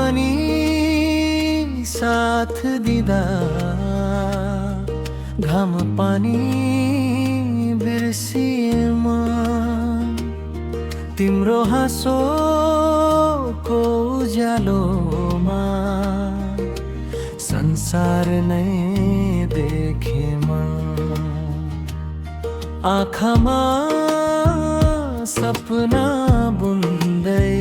बनी साथ दिँदा घाम पानी बिर्सिएमा तिम्रो हाँसोको उज्यालोमा संसार नै देखेमा आँखामा सपना बुन्दै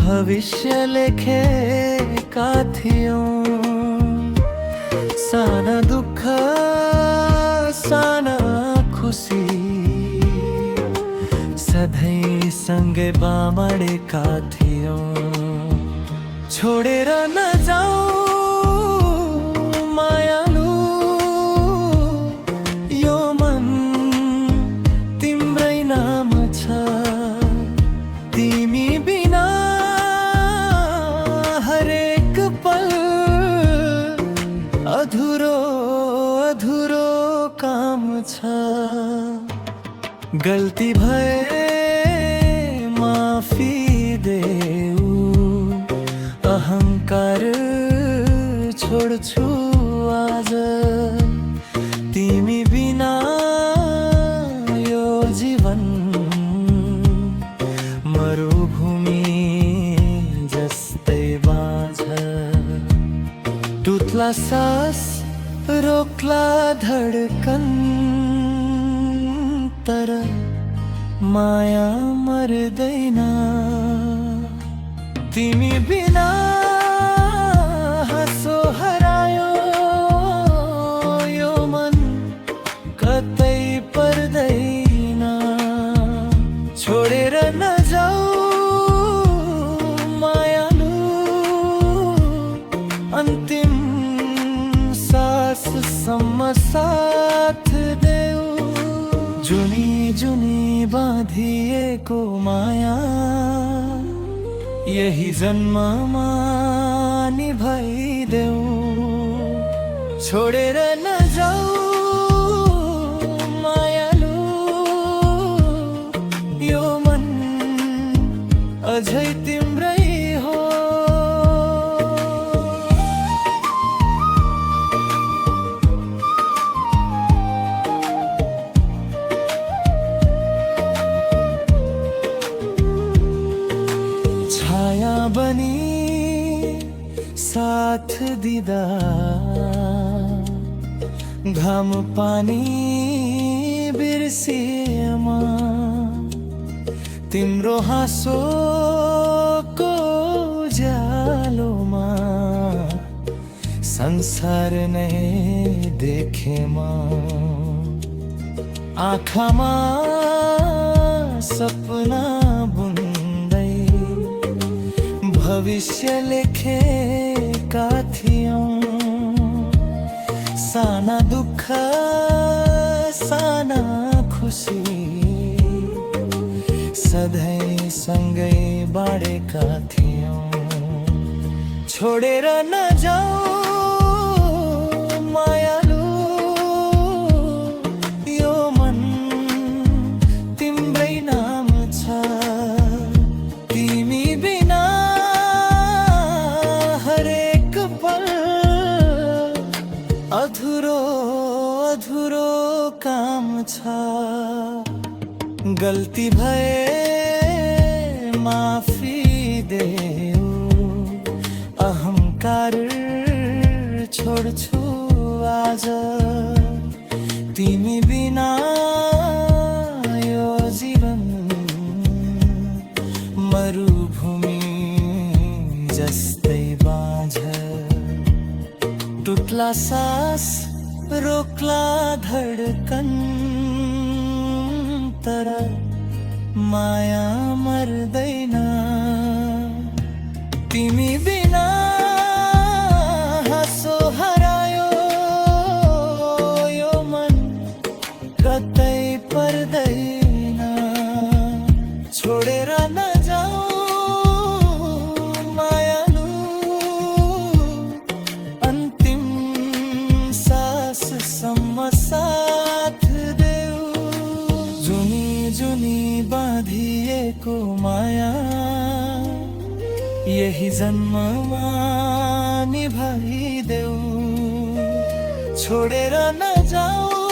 भविष्य लेखेका थियौं साना दुःख साना खुसी सधैँ सँगै बाँडेका थियौं छोडेर नजाऊ मायालु यो मन तिम्रै नाम छ तिमी बिना हरेक पल अधुरो अधुरो काम छ गल्ती भए माफी देऊ अहंकार छोड्छु आज तिमी बिना यो जीवन मरुभूमि जस्तै बाँझ टुट्ला सास रोक्ला धडकन तर माया मर्दैन तिमी बिना हाँसो हरायो यो मन कतै पर्दैन छोडेर नजाऊ मायालु अन्तिम साससम्म साथ देऊ जुनी जुनी बाँधिएको माया यही जन्ममा निभाइदेऊ छोडेर नजाऊ मायालु यो मन अझै तिम्रै हो छाया बनी साथ दिँदा घाम पानी बिर्सिएमा तिम्रो हाँसोको उज्यालोमा संसार नै देखेमा आँखामा सपना बुन्दै भविष्य लेखेका थियौं साना दुःख साना खुसी सधैँ सँगै बाँडेका थियौं छोडेर नजाऊ मायालु यो मन तिम्रै नाम छ तिमी बिना हरेक पल अधुरो अधुरो काम छ गल्ती भए माफी देऊ अहंकार छोड्छु आज तिमी बिना यो जीवन मरुभूमि जस्तै बाँझ टुट्ला सास रोक्ला धडकन तर माया मर्दैन तिमी बिना हाँसो हरायो यो मन कतै पर्दैन छोडेर नजाऊ मायालु अन्तिम साससम्म साथ देऊ जुनी जुनी बाँधिएको माया यही जन्ममा निभाइदेऊ, छोडेर नजाऊ